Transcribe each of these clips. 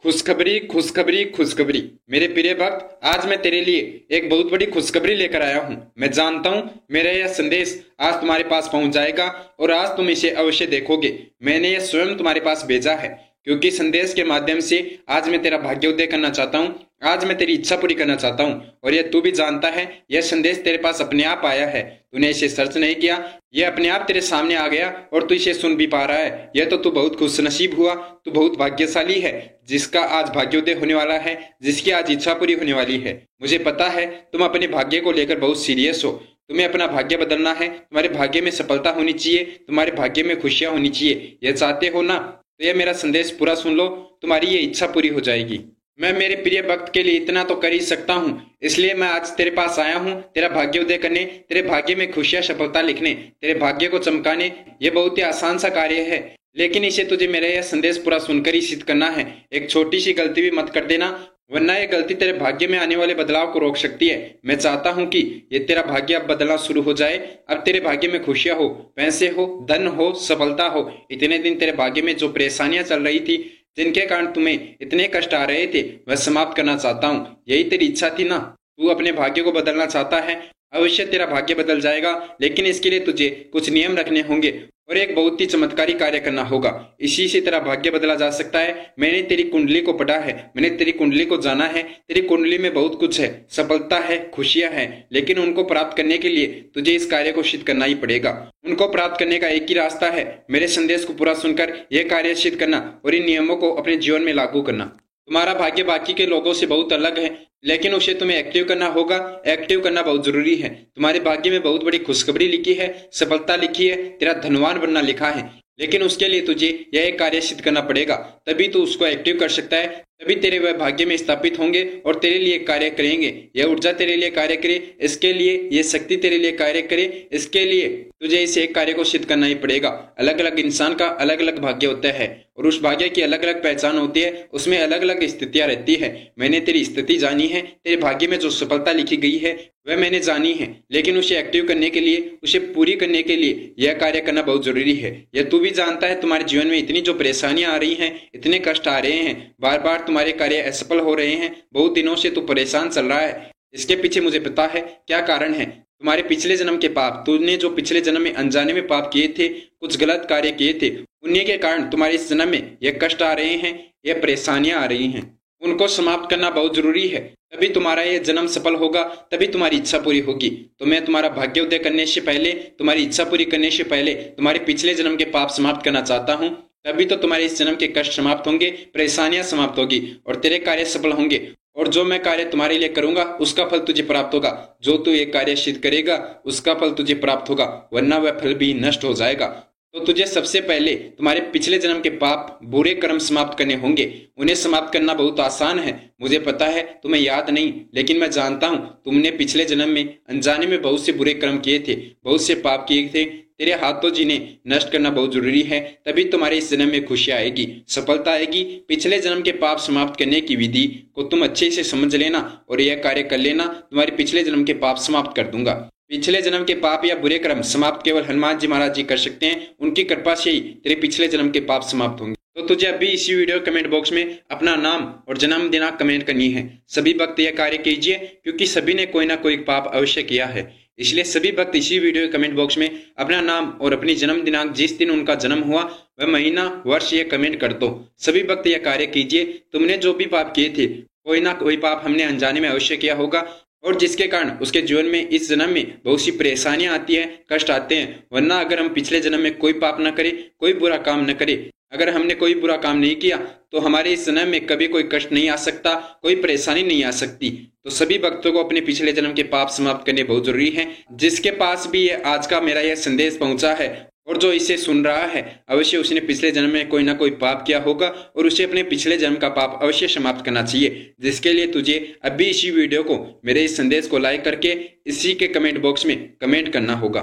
खुशखबरी खुशखबरी खुशखबरी। मेरे प्रिय भक्त, आज मैं तेरे लिए एक बहुत बड़ी खुशखबरी लेकर आया हूँ। मैं जानता हूँ मेरा यह संदेश आज तुम्हारे पास पहुंच जाएगा और आज तुम इसे अवश्य देखोगे। मैंने यह स्वयं तुम्हारे पास भेजा है, क्योंकि संदेश के माध्यम से आज मैं तेरा भाग्योदय करना चाहता हूँ। आज मैं तेरी इच्छा पूरी करना चाहता हूँ और यह तू भी जानता है, यह संदेश तेरे पास अपने आप आया है। तूने इसे सर्च नहीं किया, यह अपने आप तेरे सामने आ गया और तू इसे सुन भी पा रहा है। यह तो तू बहुत खुशनसीब हुआ, तू बहुत भाग्यशाली है जिसका आज भाग्योदय होने वाला है, जिसकी आज इच्छा पूरी होने वाली है। मुझे पता है तुम अपने भाग्य को लेकर बहुत सीरियस हो। तुम्हें अपना भाग्य बदलना है, तुम्हारे भाग्य में सफलता होनी चाहिए, तुम्हारे भाग्य में खुशियां होनी चाहिए। यह चाहते हो ना, तो यह मेरा संदेश पूरा सुन लो, तुम्हारी ये इच्छा पूरी हो जाएगी। मैं मेरे प्रिय भक्त के लिए इतना तो कर ही सकता हूँ, इसलिए मैं आज तेरे पास आया हूँ तेरा भाग्योदय करने, तेरे भाग्य में खुशियां सफलता लिखने, तेरे भाग्य को चमकाने। ये बहुत ही आसान सा कार्य है, लेकिन इसे तुझे मेरा यह संदेश पूरा सुनकर ही सिद्ध करना है। एक छोटी सी गलती भी मत कर देना, वरना यह गलती तेरे भाग्य में आने वाले बदलाव को रोक सकती है। मैं चाहता हूँ कि ये तेरा भाग्य अब बदलना शुरू हो जाए। अब तेरे भाग्य में खुशियां हो, पैसे हो, धन हो, सफलता हो। इतने दिन तेरे भाग्य में जो परेशानियां चल रही थी, जिनके कारण तुम्हें इतने कष्ट आ रहे थे, वह समाप्त करना चाहता हूँ। यही तेरी इच्छा थी ना, तू अपने भाग्य को बदलना चाहता है। अवश्य तेरा भाग्य बदल जाएगा, लेकिन इसके लिए तुझे कुछ नियम रखने होंगे और एक बहुत ही चमत्कारी कार्य करना होगा। इसी से तेरा भाग्य बदला जा सकता है। मैंने तेरी कुंडली को पढ़ा है, मैंने तेरी कुंडली को जाना है। तेरी कुंडली में बहुत कुछ है, सफलता है, खुशियां हैं, लेकिन उनको प्राप्त करने के लिए तुझे इस कार्य को सिद्ध करना ही पड़ेगा। उनको प्राप्त करने का एक ही रास्ता है, मेरे संदेश को पूरा सुनकर यह कार्य सिद्ध करना और इन नियमों को अपने जीवन में लागू करना। तुम्हारा भाग्य बाकी के लोगों से बहुत अलग है, लेकिन उसे तुम्हें एक्टिव करना होगा। एक्टिव करना बहुत जरूरी है। तुम्हारे भाग्य में बहुत बड़ी खुशखबरी लिखी है, सफलता लिखी है, तेरा धनवान बनना लिखा है, लेकिन उसके लिए तुझे यह एक कार्य सिद्ध करना पड़ेगा। तभी तू उसको एक्टिव कर सकता है, तभी तेरे वह भाग्य में स्थापित होंगे और तेरे लिए कार्य करेंगे। यह ऊर्जा तेरे लिए कार्य करे, इसके लिए यह शक्ति तेरे लिए कार्य करे, इसके लिए तुझे इस एक कार्य को सिद्ध करना ही पड़ेगा। अलग अलग इंसान का अलग अलग भाग्य होता है और उस भाग्य की अलग अलग पहचान होती है, उसमें अलग अलग स्थितियां रहती है। मैंने तेरी स्थिति जानी है, तेरे भाग्य में जो सफलता लिखी गई है वह मैंने जानी है, लेकिन उसे एक्टिव करने के लिए, उसे पूरी करने के लिए यह कार्य करना बहुत जरूरी है। यह तू भी जानता है, तुम्हारे जीवन में इतनी जो परेशानियां आ रही हैं, इतने कष्ट आ रहे हैं, बार बार तुम्हारे कार्य असफल हो रहे हैं, बहुत दिनों से तू परेशान चल रहा है। इसके पीछे मुझे पता है क्या कारण है। तुम्हारे पिछले जन्म के पाप, तूने जो पिछले जन्म में अनजाने में पाप किए थे, कुछ गलत कार्य किए थे, उन्हीं के कारण तुम्हारे इस जन्म में यह कष्ट आ रहे हैं, यह परेशानियां आ रही हैं। उनको समाप्त करना बहुत जरूरी है, तभी तुम्हारा यह जन्म सफल होगा, तभी तुम्हारी इच्छा पूरी होगी। तो मैं तुम्हारा भाग्योदय करने से पहले, तुम्हारी इच्छा पूरी करने से पहले तुम्हारे पिछले जन्म के पाप समाप्त करना चाहता हूँ। तभी तो तुम्हारे इस जन्म के कष्ट समाप्त होंगे, परेशानियां समाप्त होगी और तेरे कार्य सफल होंगे। और जो मैं कार्य तुम्हारे लिए करूंगा उसका फल तुझे प्राप्त होगा। जो तू ये कार्य सिद्ध करेगा उसका फल तुझे प्राप्त होगा, वरना वह फल भी नष्ट हो जाएगा। तो तुझे सबसे पहले तुम्हारे पिछले जन्म के पाप, बुरे कर्म समाप्त करने होंगे। उन्हें समाप्त करना बहुत आसान है, मुझे पता है तुम्हें याद नहीं, लेकिन मैं जानता हूँ तुमने पिछले जन्म में अनजाने में बहुत से बुरे कर्म किए थे, बहुत से पाप किए थे। तेरे हाथों जिन्हें नष्ट करना बहुत जरूरी है, तभी तुम्हारे इस जन्म में खुशियां आएगी, सफलता आएगी। पिछले जन्म के पाप समाप्त करने की विधि को तुम अच्छे से समझ लेना और यह कार्य कर लेना, तुम्हारे पिछले जन्म के पाप समाप्त कर दूंगा। पिछले जन्म के पाप या बुरे कर्म समाप्त केवल हनुमान जी महाराज जी कर सकते हैं, उनकी कृपा से ही तेरे पिछले जन्म के पाप समाप्त होंगे। तो तुझे अभी इसी वीडियो कमेंट बॉक्स में अपना नाम और जन्म दिनांक कमेंट करनी है। सभी भक्त यह कार्य कीजिए, क्योंकि सभी ने कोई ना कोई पाप अवश्य किया है, इसलिए सभी भक्त इसी वीडियो कमेंट बॉक्स में अपना नाम और अपनी जन्म दिनांक, जिस दिन उनका जन्म हुआ वह महीना, वर्ष ये कमेंट कर दो। सभी भक्त यह कार्य कीजिए। तुमने जो भी पाप किए थे, कोई ना कोई पाप हमने अनजाने में अवश्य किया होगा और जिसके कारण उसके जीवन में इस जन्म में बहुत सी परेशानियां आती हैं, कष्ट आते हैं। वरना अगर हम पिछले जन्म में कोई पाप न करें, कोई बुरा काम न करें, अगर हमने कोई बुरा काम नहीं किया, तो हमारे इस जन्म में कभी कोई कष्ट नहीं आ सकता, कोई परेशानी नहीं आ सकती। तो सभी भक्तों को अपने पिछले जन्म के पाप समाप्त करने बहुत जरूरी है। जिसके पास भी ये आज का मेरा यह संदेश पहुंचा है और जो इसे सुन रहा है, अवश्य उसने पिछले जन्म में कोई ना कोई पाप किया होगा और उसे अपने पिछले जन्म का पाप अवश्य समाप्त करना चाहिए। जिसके लिए तुझे अभी इसी वीडियो को, मेरे इस संदेश को लाइक करके इसी के कमेंट बॉक्स में कमेंट करना होगा।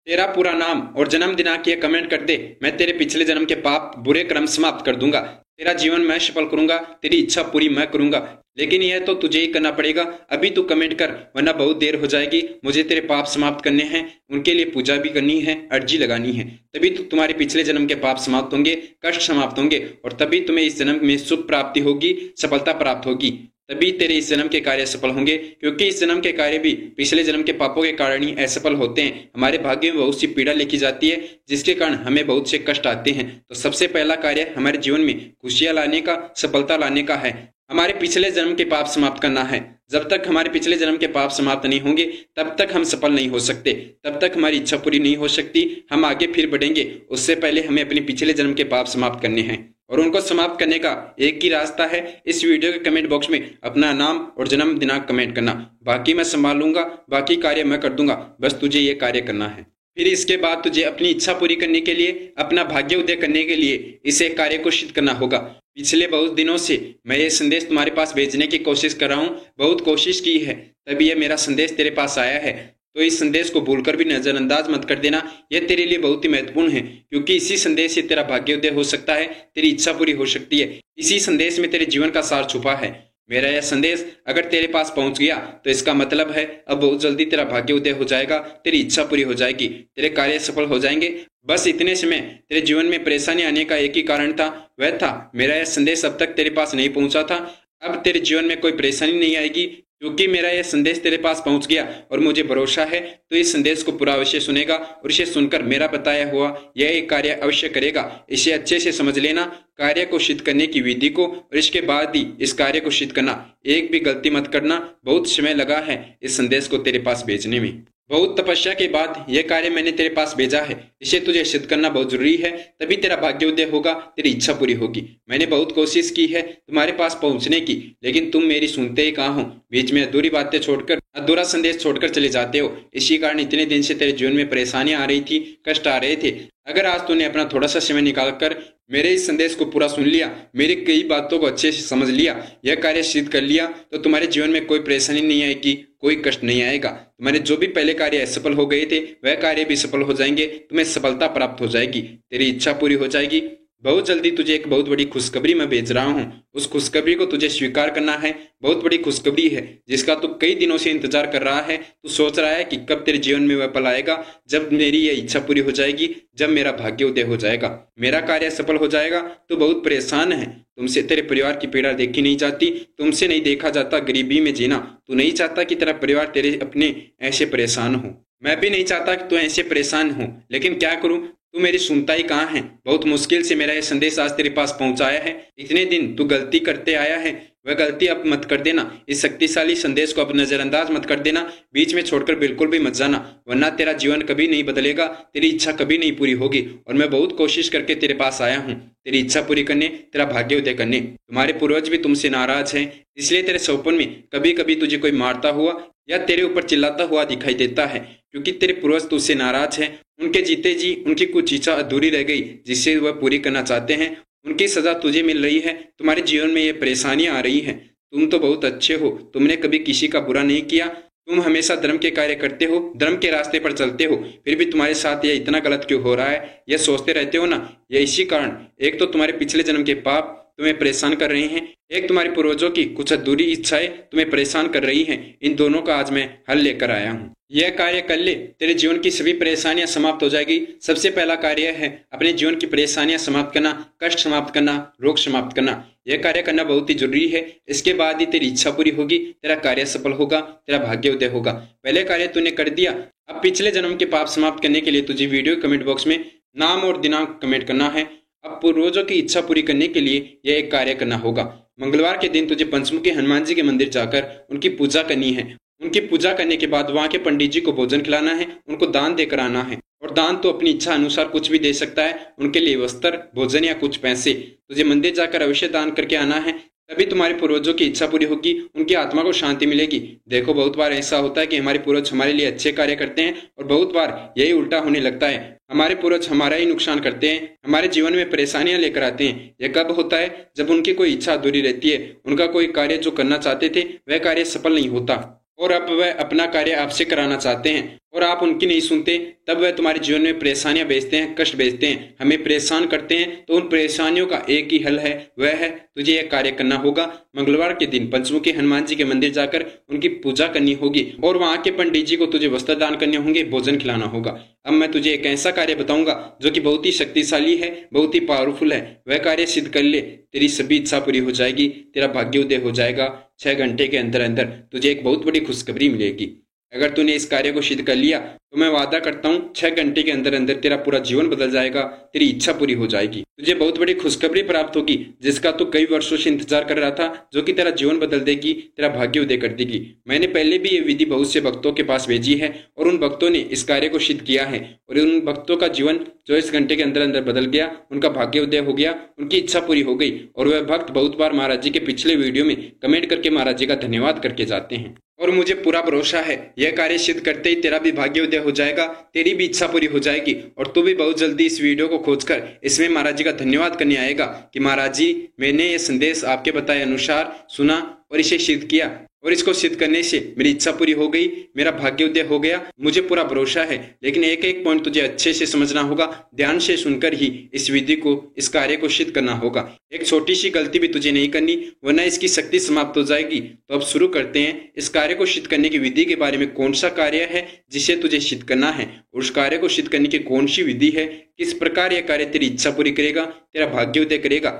तेरा पूरा नाम और जन्म दिनांक ये कमेंट कर दे, मैं तेरे पिछले जन्म के पाप, बुरे कर्म समाप्त कर दूंगा। तेरा जीवन मैं सफल करूंगा, तेरी इच्छा पूरी मैं करूंगा, लेकिन यह तो तुझे ही करना पड़ेगा। अभी तू कमेंट कर, वरना बहुत देर हो जाएगी। मुझे तेरे पाप समाप्त करने हैं, उनके लिए पूजा भी करनी है, अर्जी लगानी है। तभी तो तुम्हारे पिछले जन्म के पाप समाप्त होंगे, कष्ट समाप्त होंगे, और तभी तुम्हें इस जन्म में सुख प्राप्ति होगी, सफलता प्राप्त होगी। तभी तेरे इस जन्म के कार्य सफल होंगे, क्योंकि इस जन्म के कार्य भी पिछले जन्म के पापों के कारण ही असफल होते हैं। हमारे भाग्य में बहुत सी पीड़ा लिखी जाती है, जिसके कारण हमें बहुत से कष्ट आते हैं। तो सबसे पहला कार्य हमारे जीवन में खुशियां लाने का, सफलता लाने का है। हमारे पिछले जन्म के पाप समाप्त करना है। जब तक हमारे पिछले जन्म के पाप समाप्त नहीं होंगे, तब तक हम सफल नहीं हो सकते, तब तक हमारी इच्छा पूरी नहीं हो सकती। हम आगे फिर बढ़ेंगे, उससे पहले हमें अपने पिछले जन्म के पाप समाप्त करने हैं, और उनको समाप्त करने का एक ही रास्ता है। इस वीडियो के कमेंट बॉक्स में अपना नाम और जन्म दिनांक कमेंट करना। बाकी मैं संभाल लूंगा, बाकी कार्य मैं कर दूंगा, बस तुझे ये कार्य करना है। फिर इसके बाद तुझे अपनी इच्छा पूरी करने के लिए, अपना भाग्य उदय करने के लिए इस एक कार्य को सिद्ध करना होगा। पिछले बहुत दिनों से मैं ये संदेश तुम्हारे पास भेजने की कोशिश कर रहा हूँ, बहुत कोशिश की है, तभी ये मेरा संदेश तेरे पास आया है। तो इस संदेश को भूलकर भी नजरअंदाज मत कर देना, यह तेरे लिए बहुत ही महत्वपूर्ण है, क्योंकि इसी संदेश से तेरा भाग्योदय हो सकता है, तेरी इच्छा पूरी हो सकती है। इसी संदेश में तेरे जीवन का सार छुपा है। मेरा यह संदेश अगर तेरे पास पहुंच गया तो इसका मतलब है अब बहुत जल्दी तेरा भाग्योदय हो जाएगा, तेरी इच्छा पूरी हो जाएगी, तेरे कार्य सफल हो जाएंगे। बस इतने समय तेरे जीवन में परेशानी आने का एक ही कारण था, वह था मेरा यह संदेश अब तक तेरे पास नहीं पहुंचा था। अब तेरे जीवन में कोई परेशानी नहीं आएगी, क्योंकि मेरा यह संदेश तेरे पास पहुंच गया, और मुझे भरोसा है तो इस संदेश को पूरा अवश्य सुनेगा, और इसे सुनकर मेरा बताया हुआ यह एक कार्य अवश्य करेगा। इसे अच्छे से समझ लेना, कार्य को सिद्ध करने की विधि को, और इसके बाद ही इस कार्य को सिद्ध करना। एक भी गलती मत करना। बहुत समय लगा है इस संदेश को तेरे पास भेजने में, बहुत तपस्या के बाद यह कार्य मैंने तेरे पास भेजा है। इसे तुझे सिद्ध करना बहुत जरूरी है, तभी तेरा भाग्योदय होगा, तेरी इच्छा पूरी होगी। मैंने बहुत कोशिश की है तुम्हारे पास पहुंचने की, लेकिन तुम मेरी सुनते ही कहाँ हो। बीच में अधूरी बातें छोड़कर, अधूरा संदेश छोड़कर चले जाते हो। इसी कारण इतने दिन से तेरे जीवन में परेशानियां आ रही थी, कष्ट आ रहे थे। अगर आज तूने अपना थोड़ा सा समय निकालकर मेरे इस संदेश को पूरा सुन लिया, मेरी कई बातों को अच्छे से समझ लिया, यह कार्य सिद्ध कर लिया, तो तुम्हारे जीवन में कोई परेशानी नहीं आएगी, कोई कष्ट नहीं आएगा। तुम्हारे जो भी पहले कार्य असफल हो गए थे, वह कार्य भी सफल हो जाएंगे, तुम्हें सफलता प्राप्त हो जाएगी, तेरी इच्छा पूरी हो जाएगी। बहुत जल्दी तुझे एक बहुत बड़ी खुशखबरी मैं भेज रहा हूँ। उस खुशखबरी को तुझे स्वीकार करना है। बहुत बड़ी खुशखबरी है, जिसका तू कई दिनों से इंतजार कर रहा है। तू सोच रहा है कि कब तेरे जीवन में वह पल आएगा जब मेरी यह इच्छा पूरी हो जाएगी, जब मेरा भाग्योदय हो जाएगा, मेरा कार्य सफल हो जाएगा। तू बहुत परेशान है, तुमसे तेरे परिवार की पीड़ा देखी नहीं जाती, तुमसे नहीं देखा जाता गरीबी में जीना। तू नहीं चाहता कि तेरा परिवार तेरे अपने ऐसे परेशान हो। मैं भी नहीं चाहता कि तू ऐसे परेशान हो, लेकिन क्या करूं, तू मेरी सुनता ही कहाँ है। बहुत मुश्किल से मेरा यह संदेश आज तेरे पास पहुंचाया है। इतने दिन तू गलती करते आया है, वह गलती अब मत कर देना। इस शक्तिशाली संदेश को अब नजरअंदाज मत कर देना, बीच में छोड़कर बिल्कुल भी मत जाना, वरना तेरा जीवन कभी नहीं बदलेगा, तेरी इच्छा कभी नहीं पूरी होगी। और मैं बहुत कोशिश करके तेरे पास आया हूँ, तेरी इच्छा पूरी करने, तेरा भाग्योदय करने। तुम्हारे पूर्वज भी तुमसे नाराज हैं, इसलिए तेरे सपन में कभी कभी तुझे कोई मारता हुआ या तेरे ऊपर चिल्लाता हुआ दिखाई देता है, क्योंकि तेरे पूर्वज तुझसे नाराज हैं। उनके जीते जी उनकी कुछ इच्छा अधूरी रह गई, जिससे वह पूरी करना चाहते हैं। उनकी सजा तुझे मिल रही है। तुम्हारे जीवन में ये परेशानियां आ रही हैं। तुम तो बहुत अच्छे हो, तुमने कभी किसी का बुरा नहीं किया, तुम हमेशा धर्म के कार्य करते हो, धर्म के रास्ते पर चलते हो, फिर भी तुम्हारे साथ यह इतना गलत क्यों हो रहा है, यह सोचते रहते हो ना। यह इसी कारण, एक तो तुम्हारे पिछले जन्म के पाप तुम्हें परेशान कर रहे हैं, एक तुम्हारे पूर्वजों की कुछ अधूरी इच्छाएं तुम्हें परेशान कर रही हैं। इन दोनों का आज मैं हल लेकर आया हूँ। यह कार्य कर ले, तेरे जीवन की सभी परेशानियां समाप्त हो जाएगी। सबसे पहला कार्य है अपने जीवन की परेशानियां समाप्त करना, कष्ट समाप्त करना, रोग समाप्त करना। यह कार्य करना बहुत ही जरूरी है। इसके बाद ही तेरी इच्छा पूरी होगी, तेरा कार्य सफल होगा, तेरा भाग्योदय होगा। पहले कार्य तूने कर दिया, अब पिछले जन्म के पाप समाप्त करने के लिए तुझे वीडियो कमेंट बॉक्स में नाम और दिनांक कमेंट करना है। अब पूर्वजों की इच्छा पूरी करने के लिए यह एक कार्य करना होगा। मंगलवार के दिन तुझे पंचमुखी हनुमान जी के मंदिर जाकर उनकी पूजा करनी है। उनकी पूजा करने के बाद वहां के पंडित जी को भोजन खिलाना है, उनको दान देकर आना है। और दान तो अपनी इच्छा अनुसार कुछ भी दे सकता है, उनके लिए वस्त्र, भोजन या कुछ पैसे। तुझे मंदिर जाकर अवश्य दान करके आना है, तभी तुम्हारे पूर्वजों की इच्छा पूरी होगी, उनकी आत्मा को शांति मिलेगी। देखो, बहुत बार ऐसा होता है कि हमारे पूर्वज हमारे लिए अच्छे कार्य करते हैं, और बहुत बार यही उल्टा होने लगता है। हमारे पूर्वज हमारा ही नुकसान करते हैं, हमारे जीवन में परेशानियां लेकर आते हैं। यह कब होता है? जब उनकी कोई इच्छा अधूरी रहती है, उनका कोई कार्य जो करना चाहते थे वह कार्य सफल नहीं होता। और अब वह अपना कार्य आपसे कराना चाहते हैं और आप उनकी नहीं सुनते, तब वह तुम्हारे जीवन में परेशानियां भेजते हैं, कष्ट भेजते हैं, हमें परेशान करते हैं। तो उन परेशानियों का एक ही हल है, वह है तुझे यह कार्य करना होगा। मंगलवार के दिन पंचमुखी हनुमान जी के मंदिर जाकर उनकी पूजा करनी होगी और वहां के पंडित जी को तुझे वस्त्र दान करने होंगे, भोजन खिलाना होगा। अब मैं तुझे एक ऐसा कार्य बताऊंगा जो कि बहुत ही शक्तिशाली है, बहुत ही पावरफुल है। वह कार्य सिद्ध कर ले, तेरी सभी इच्छा पूरी हो जाएगी, तेरा भाग्योदय हो जाएगा। 6 घंटे के अंदर अंदर तुझे एक बहुत बड़ी खुशखबरी मिलेगी। अगर तूने इस कार्य को सिद्ध कर लिया तो मैं वादा करता हूँ 6 घंटे के अंदर अंदर तेरा पूरा जीवन बदल जाएगा, तेरी इच्छा पूरी हो जाएगी। तुझे बहुत बड़ी खुशखबरी प्राप्त होगी जिसका तू कई वर्षों से इंतजार कर रहा था, जो कि तेरा जीवन बदल देगी, तेरा भाग्य उदय कर देगी। मैंने पहले भी ये विधि बहुत से भक्तों के पास भेजी है और उन भक्तों ने इस कार्य को सिद्ध किया है और उन भक्तों का जीवन 24 घंटे के अंदर अंदर बदल गया, उनका भाग्य उदय हो गया, उनकी इच्छा पूरी हो गई। और वह भक्त बहुत बार महाराज जी के पिछले वीडियो में कमेंट करके महाराज जी का धन्यवाद करके जाते हैं। और मुझे पूरा भरोसा है यह कार्य सिद्ध करते ही तेरा भी भाग्य उदय हो जाएगा, तेरी भी इच्छा पूरी हो जाएगी और तू भी बहुत जल्दी इस वीडियो को खोजकर इसमें महाराज जी का धन्यवाद करने आएगा कि महाराज जी मैंने ये संदेश आपके बताए अनुसार सुना और इसे सिद्ध किया और इसको सिद्ध करने से मेरी इच्छा पूरी हो गई, मेरा भाग्य उदय हो गया। मुझे पूरा भरोसा है, लेकिन एक एक पॉइंट तुझे अच्छे से समझना होगा, ध्यान से सुनकर ही इस विधि को, इस कार्य को सिद्ध करना होगा। एक छोटी सी गलती भी तुझे नहीं करनी, वरना इसकी शक्ति समाप्त हो जाएगी। तो अब शुरू करते हैं इस कार्य को सिद्ध करने की विधि के बारे में। कौन सा कार्य है जिसे तुझे सिद्ध करना है और उस कार्य को सिद्ध करने की कौन सी विधि है, किस प्रकार यह कार्य तेरी इच्छा पूरी करेगा, तेरा भाग्य उदय करेगा,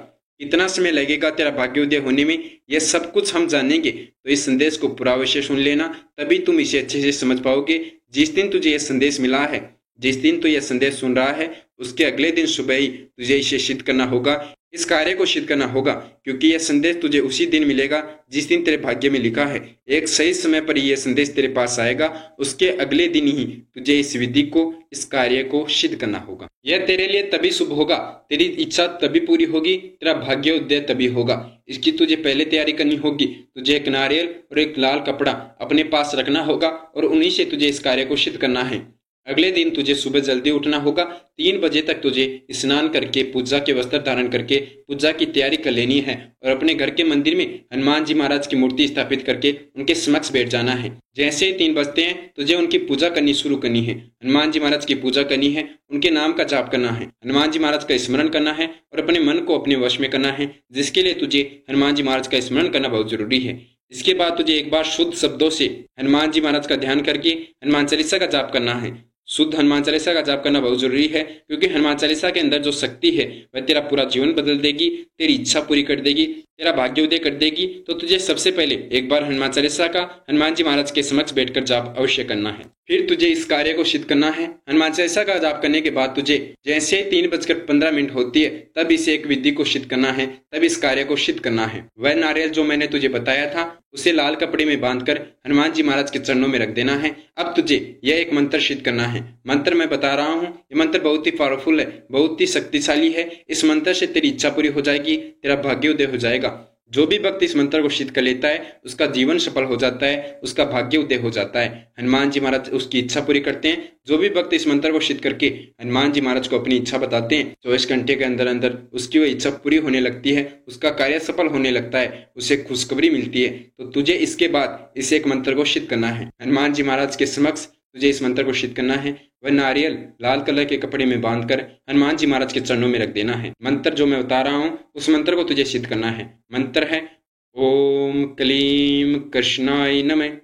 कितना समय लगेगा तेरा भाग्योदय होने में, यह सब कुछ हम जानेंगे। तो इस संदेश को पूरा अवश्य सुन लेना, तभी तुम इसे अच्छे से समझ पाओगे। जिस दिन तुझे यह संदेश मिला है, जिस दिन तू यह संदेश सुन रहा है, उसके अगले दिन सुबह ही तुझे इसे सिद्ध करना होगा, इस कार्य को सिद्ध करना होगा, क्योंकि यह संदेश तुझे उसी दिन मिलेगा जिस दिन तेरे भाग्य में लिखा है। एक सही समय पर यह संदेश तेरे पास आएगा, उसके अगले दिन ही तुझे इस विधि को, इस कार्य को सिद्ध करना होगा। यह तेरे लिए तभी शुभ होगा, तेरी इच्छा तभी पूरी होगी, तेरा भाग्य उदय तभी होगा। इसकी तुझे पहले तैयारी करनी होगी। तुझे एक नारियल और एक लाल कपड़ा अपने पास रखना होगा और उन्हीं से तुझे इस कार्य को सिद्ध करना है। अगले दिन तुझे सुबह जल्दी उठना होगा। 3 बजे तक तुझे स्नान करके, पूजा के वस्त्र धारण करके पूजा की तैयारी कर लेनी है और अपने घर के मंदिर में हनुमान जी महाराज की मूर्ति स्थापित करके उनके समक्ष बैठ जाना है। जैसे ही 3 बजते हैं तुझे उनकी पूजा करनी शुरू करनी है। हनुमान जी महाराज की पूजा करनी है, उनके नाम का जाप करना है, हनुमान जी महाराज का स्मरण करना है और अपने मन को अपने वश में करना है, जिसके लिए तुझे हनुमान जी महाराज का स्मरण करना बहुत जरूरी है। इसके बाद तुझे एक बार शुद्ध शब्दों से हनुमान जी महाराज का ध्यान करके हनुमान चालीसा का जाप करना है। शुद्ध हनुमान चालीसा का जाप करना बहुत जरूरी है, क्योंकि हनुमान चालीसा के अंदर जो शक्ति है वह तेरा पूरा जीवन बदल देगी, तेरी इच्छा पूरी कर देगी, तेरा भाग्य उदय कर देगी। तो तुझे सबसे पहले एक बार हनुमान चालीसा का हनुमान जी महाराज के समक्ष बैठकर जाप अवश्य करना है। फिर तुझे इस कार्य को सिद्ध करना है। हनुमान चालीसा का जाप करने के बाद तुझे जैसे 3:15 होती है तब इस एक विधि को सिद्ध करना है, तब इस कार्य को सिद्ध करना है। वह नारियल जो मैंने तुझे बताया था उसे लाल कपड़े में बांधकर हनुमान जी महाराज के चरणों में रख देना है। अब तुझे यह एक मंत्र सिद्ध करना है। मंत्र मैं बता रहा हूँ, ये मंत्र बहुत ही पावरफुल है, बहुत ही शक्तिशाली है। इस मंत्र से तेरी इच्छा पूरी हो जाएगी, तेरा भाग्योदय हो जाएगा। जो भी भक्त इस मंत्र को सिद्ध कर लेता है उसका जीवन सफल हो जाता है, उसका भाग्य उदय हो जाता है। हनुमान जी महाराज उसकी इच्छा पूरी करते हैं। जो भी भक्त इस मंत्र को सिद्ध करके हनुमान जी महाराज को अपनी इच्छा बताते हैं, 24 घंटे के अंदर अंदर उसकी वह इच्छा पूरी होने लगती है, उसका कार्य सफल होने लगता है, उसे खुशखबरी मिलती है। तो तुझे इसके बाद इस एक मंत्र को सिद्ध करना है। हनुमान जी महाराज के समक्ष तुझे इस मंत्र को सिद्ध करना है। वह नारियल लाल कलर के कपड़े में बांधकर हनुमान जी महाराज के चरणों में रख देना है। मंत्र जो मैं बता रहा हूँ उस मंत्र को तुझे सिद्ध करना है। मंत्र है ओम क्लीम कृष्णाय नमः।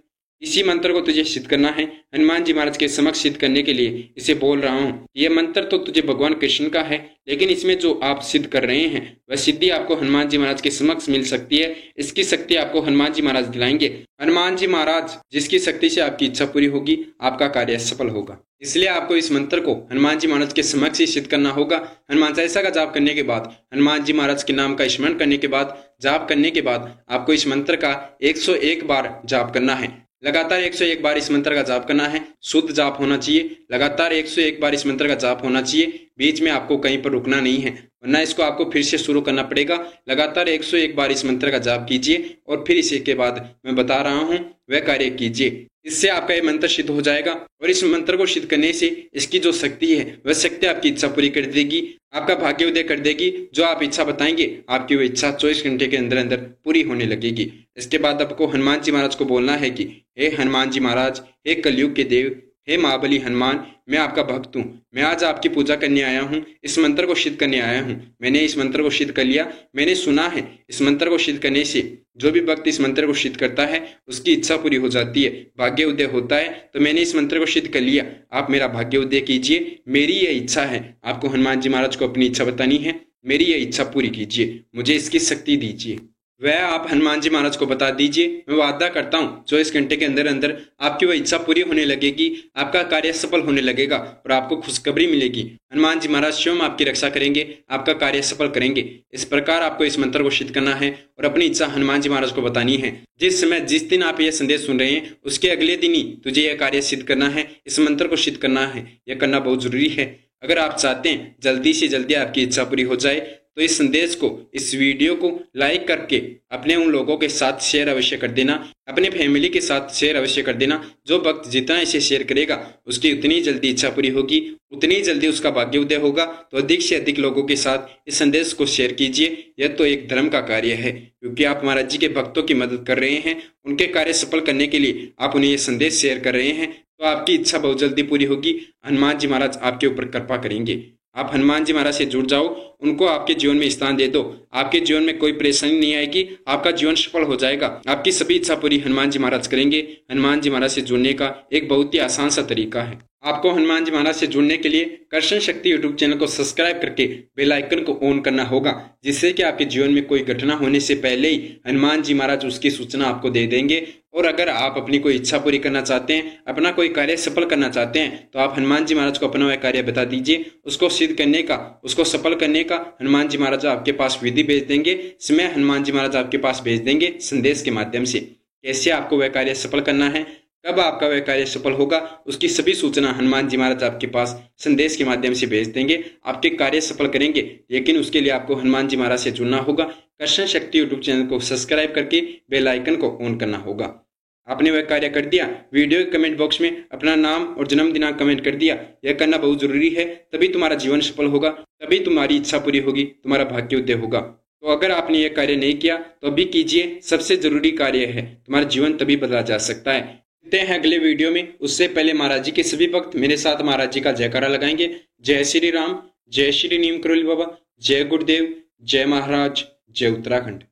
इसी मंत्र को तुझे सिद्ध करना है। हनुमान जी महाराज के समक्ष सिद्ध करने के लिए इसे बोल रहा हूँ। यह मंत्र तो तुझे भगवान कृष्ण का है, लेकिन इसमें जो आप सिद्ध कर रहे हैं वह सिद्धि आपको हनुमान जी महाराज के समक्ष मिल सकती है। इसकी शक्ति आपको हनुमान जी महाराज दिलाएंगे। हनुमान जी महाराज जिसकी शक्ति से आपकी इच्छा पूरी होगी, आपका कार्य सफल होगा। इसलिए आपको इस मंत्र को हनुमान जी महाराज के समक्ष ही सिद्ध करना होगा। हनुमान चालीसा का जाप करने के बाद, हनुमान जी महाराज के नाम का स्मरण करने के बाद, जाप करने के बाद आपको इस मंत्र का 101 बार जाप करना है। लगातार 101 बार इस मंत्र का जाप करना है। शुद्ध जाप होना चाहिए। लगातार 101 बार इस मंत्र का जाप होना चाहिए। बीच में आपको कहीं पर रुकना नहीं है, वरना इसको आपको फिर से शुरू करना पड़ेगा। लगातार 101 बार इस मंत्र का जाप कीजिए और फिर इसी के बाद मैं बता रहा हूँ वह कार्य कीजिए। इससे आपका ये मंत्र सिद्ध हो जाएगा और इस मंत्र को सिद्ध करने से इसकी जो शक्ति है वह शक्ति आपकी इच्छा पूरी कर देगी, आपका भाग्य उदय कर देगी। जो आप इच्छा बताएंगे आपकी वह इच्छा 24 घंटे के अंदर अंदर पूरी होने लगेगी। इसके बाद आपको हनुमान जी महाराज को बोलना है कि हे हनुमान जी महाराज, हे कलयुग के देव, हे महाबली हनुमान, मैं आपका भक्त हूँ। मैं आज आपकी पूजा करने आया हूँ, इस मंत्र को सिद्ध करने आया हूँ। मैंने इस मंत्र को सिद्ध कर लिया। मैंने सुना है इस मंत्र को सिद्ध करने से जो भी भक्त इस मंत्र को सिद्ध करता है उसकी इच्छा पूरी हो जाती है, भाग्य उदय होता है। तो मैंने इस मंत्र को सिद्ध कर लिया, आप मेरा भाग्य उदय कीजिए। मेरी ये इच्छा है, आपको हनुमान जी महाराज को अपनी इच्छा बतानी है। मेरी ये इच्छा पूरी कीजिए, मुझे इसकी शक्ति दीजिए। वह आप हनुमान जी महाराज को बता दीजिए। मैं वादा करता हूँ 24 घंटे के अंदर अंदर आपकी वह इच्छा पूरी होने लगेगी, आपका कार्य सफल होने लगेगा और आपको खुशखबरी मिलेगी। हनुमान जी महाराज स्वयं आपकी रक्षा करेंगे, आपका कार्य सफल करेंगे। इस प्रकार आपको इस मंत्र को सिद्ध करना है और अपनी इच्छा हनुमान जी महाराज को बतानी है। जिस समय जिस दिन आप यह संदेश सुन रहे हैं उसके अगले दिन ही तुझे यह कार्य सिद्ध करना है, इस मंत्र को सिद्ध करना है। यह करना बहुत जरूरी है। अगर आप चाहते हैं जल्दी से जल्दी आपकी इच्छा पूरी हो जाए तो इस संदेश को, इस वीडियो को लाइक करके अपने उन लोगों के साथ शेयर अवश्य कर देना, अपने फैमिली के साथ शेयर अवश्य कर देना। जो भक्त जितना इसे शेयर करेगा उसकी उतनी जल्दी इच्छा पूरी होगी, उतनी जल्दी उसका भाग्य उदय होगा। तो अधिक से अधिक लोगों के साथ इस संदेश को शेयर कीजिए। यह तो एक धर्म का कार्य है, क्योंकि आप महाराज जी के भक्तों की मदद कर रहे हैं। उनके कार्य सफल करने के लिए आप उन्हें यह संदेश शेयर कर रहे हैं, तो आपकी इच्छा बहुत जल्दी पूरी होगी। हनुमान जी महाराज आपके ऊपर कृपा करेंगे। आप हनुमान जी महाराज से जुड़ जाओ, उनको आपके जीवन में स्थान दे दो। आपके जीवन में कोई परेशानी नहीं आएगी, आपका जीवन सफल हो जाएगा। आपकी सभी इच्छा पूरी हनुमान जी महाराज करेंगे। हनुमान जी महाराज से जुड़ने का एक बहुत ही आसान सा तरीका है। आपको हनुमान जी महाराज से जुड़ने के लिए कर्षण शक्ति यूट्यूब चैनल को सब्सक्राइब करके बेल आइकन को ऑन करना होगा, जिससे कि आपके जीवन में कोई घटना होने से पहले ही हनुमान जी महाराज उसकी सूचना आपको दे देंगे। और अगर आप अपनी कोई इच्छा पूरी करना चाहते हैं, अपना कोई कार्य सफल करना चाहते हैं, तो आप हनुमान जी महाराज को अपना वह कार्य बता दीजिए। उसको सिद्ध करने का, उसको सफल करने का हनुमान जी महाराज आपके पास विधि भेज देंगे, समय हनुमान जी महाराज आपके पास भेज देंगे संदेश के माध्यम से। कैसे आपको वह कार्य सफल करना है, कब आपका वह कार्य सफल होगा, उसकी सभी सूचना हनुमान जी महाराज आपके पास संदेश के माध्यम से भेज देंगे। आपके कार्य सफल करेंगे, लेकिन उसके लिए आपको हनुमान जी महाराज से जुड़ना होगा। कर्षण शक्ति यूट्यूब चैनल को सब्सक्राइब करके बेल आइकन को ऑन करना होगा। आपने वह कार्य कर दिया, वीडियो के कमेंट बॉक्स में अपना नाम और जन्म दिनांक कमेंट कर दिया। यह करना बहुत जरूरी है, तभी तुम्हारा जीवन सफल होगा, तभी तुम्हारी इच्छा पूरी होगी, तुम्हारा भाग्य उदय होगा। तो अगर आपने यह कार्य नहीं किया तो अभी कीजिए, सबसे जरूरी कार्य है, तुम्हारा जीवन तभी बदला जा सकता है। मिलते हैं अगले वीडियो में। उससे पहले महाराज जी के सभी भक्त मेरे साथ महाराज जी का जयकारा लगाएंगे। जय श्री राम, जय श्री नीम करोली बाबा, जय गुरुदेव, जय महाराज, जय उत्तराखंड।